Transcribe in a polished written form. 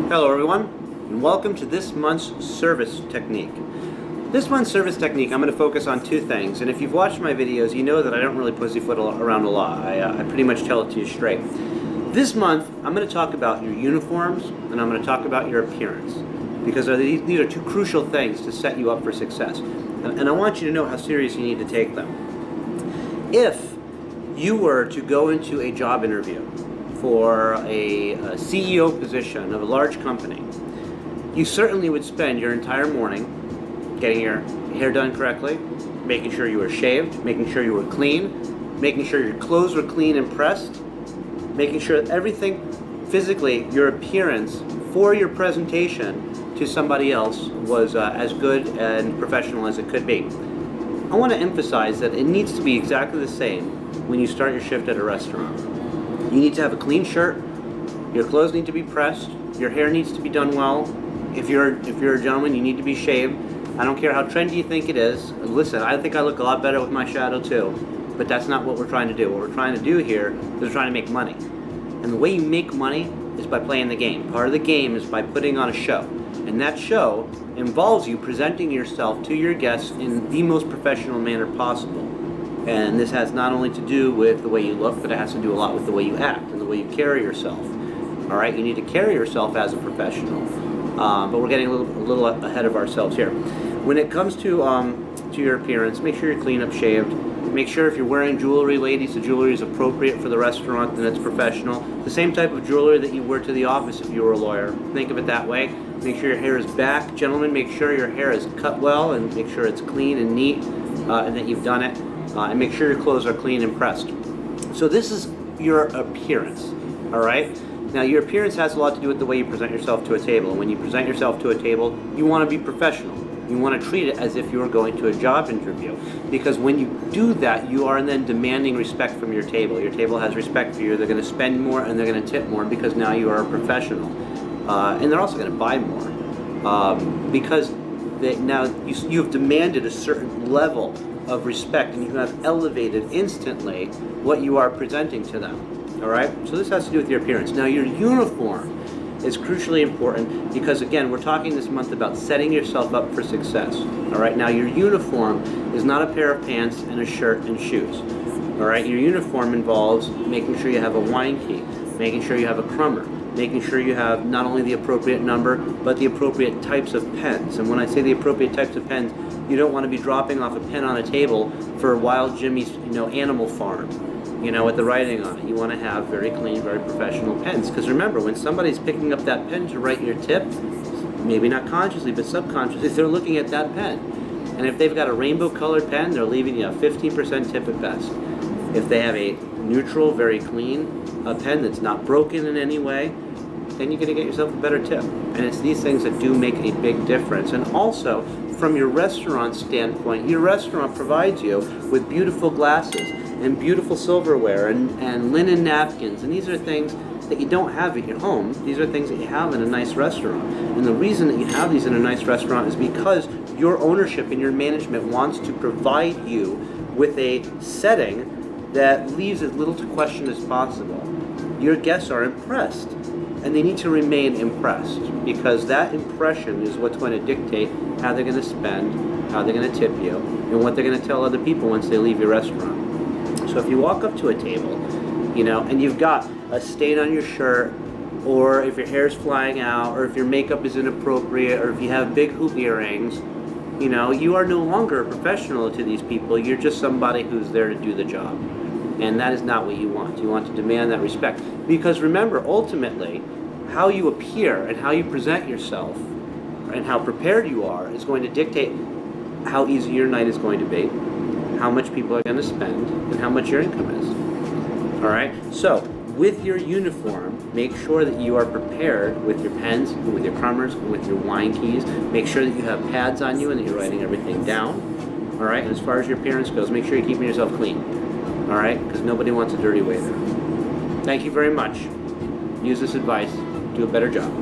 Hello everyone, and welcome to this month's service technique. This month's service technique, I'm going to focus on two things, and if you've watched my videos, you know that I don't really pussyfoot around a lot. I pretty much tell it to you straight. This month, I'm going to talk about your uniforms, and I'm going to talk about your appearance, because these are two crucial things to set you up for success. And I want you to know how serious you need to take them. If you were to go into a job interview for a CEO position of a large company, you certainly would spend your entire morning getting your hair done correctly, making sure you were shaved, making sure you were clean, making sure your clothes were clean and pressed, making sure that everything physically, your appearance for your presentation to somebody else was as good and professional as it could be. I want to emphasize that it needs to be exactly the same when you start your shift at a restaurant. You need to have a clean shirt, your clothes need to be pressed, your hair needs to be done well. If you're a gentleman, you need to be shaved. I don't care how trendy you think it is. Listen, I think I look a lot better with my shadow too, but that's not what we're trying to do. What we're trying to do here is we're trying to make money. And the way you make money is by playing the game. Part of the game is by putting on a show. And that show involves you presenting yourself to your guests in the most professional manner possible. And this has not only to do with the way you look, but it has to do a lot with the way you act and the way you carry yourself. All right, you need to carry yourself as a professional. But we're getting a little ahead of ourselves here. When it comes to your appearance, make sure you're clean up shaved. Make sure if you're wearing jewelry, ladies, the jewelry is appropriate for the restaurant and it's professional. The same type of jewelry that you wear to the office if you were a lawyer. Think of it that way. Make sure your hair is back. Gentlemen, make sure your hair is cut well and make sure it's clean and neat and that you've done it. And make sure your clothes are clean and pressed. So this is your appearance, all right? Now your appearance has a lot to do with the way you present yourself to a table. And when you present yourself to a table, you want to be professional. You want to treat it as if you were going to a job interview. Because when you do that, you are then demanding respect from your table. Your table has respect for you. They're going to spend more and they're going to tip more because now you are a professional. And they're also going to buy more. Because now you've demanded a certain level of respect and you have elevated instantly what you are presenting to them. All right? So this has to do with your appearance. Now your uniform is crucially important because, again, we're talking this month about setting yourself up for success. All right? Now your uniform is not a pair of pants and a shirt and shoes. All right? Your uniform involves making sure you have a wine key, making sure you have a crummer, making sure you have not only the appropriate number, but the appropriate types of pens. And when I say the appropriate types of pens, you don't want to be dropping off a pen on a table for Wild Jimmy's, Animal Farm, with the writing on it. You want to have very clean, very professional pens. Because remember, when somebody's picking up that pen to write your tip, maybe not consciously, but subconsciously, they're looking at that pen. And if they've got a rainbow-colored pen, they're leaving you a 15% tip at best. If they have a neutral, very clean pen that's not broken in any way, then you're going to get yourself a better tip. And it's these things that do make a big difference. And also, from your restaurant standpoint, your restaurant provides you with beautiful glasses and beautiful silverware and linen napkins. And these are things that you don't have at your home. These are things that you have in a nice restaurant. And the reason that you have these in a nice restaurant is because your ownership and your management wants to provide you with a setting that leaves as little to question as possible. Your guests are impressed. And they need to remain impressed because that impression is what's going to dictate how they're going to spend, how they're going to tip you, and what they're going to tell other people once they leave your restaurant. So if you walk up to a table, and you've got a stain on your shirt, or if your hair's flying out, or if your makeup is inappropriate, or if you have big hoop earrings, you are no longer a professional to these people. You're just somebody who's there to do the job. And that is not what you want. You want to demand that respect. Because remember, ultimately, how you appear and how you present yourself and how prepared you are is going to dictate how easy your night is going to be, how much people are going to spend, and how much your income is. All right? So, with your uniform, make sure that you are prepared with your pens, and with your crummers, and with your wine keys. Make sure that you have pads on you and that you're writing everything down. All right? And as far as your appearance goes, make sure you're keeping yourself clean. All right? Because nobody wants a dirty waiter. Thank you very much. Use this advice. Do a better job.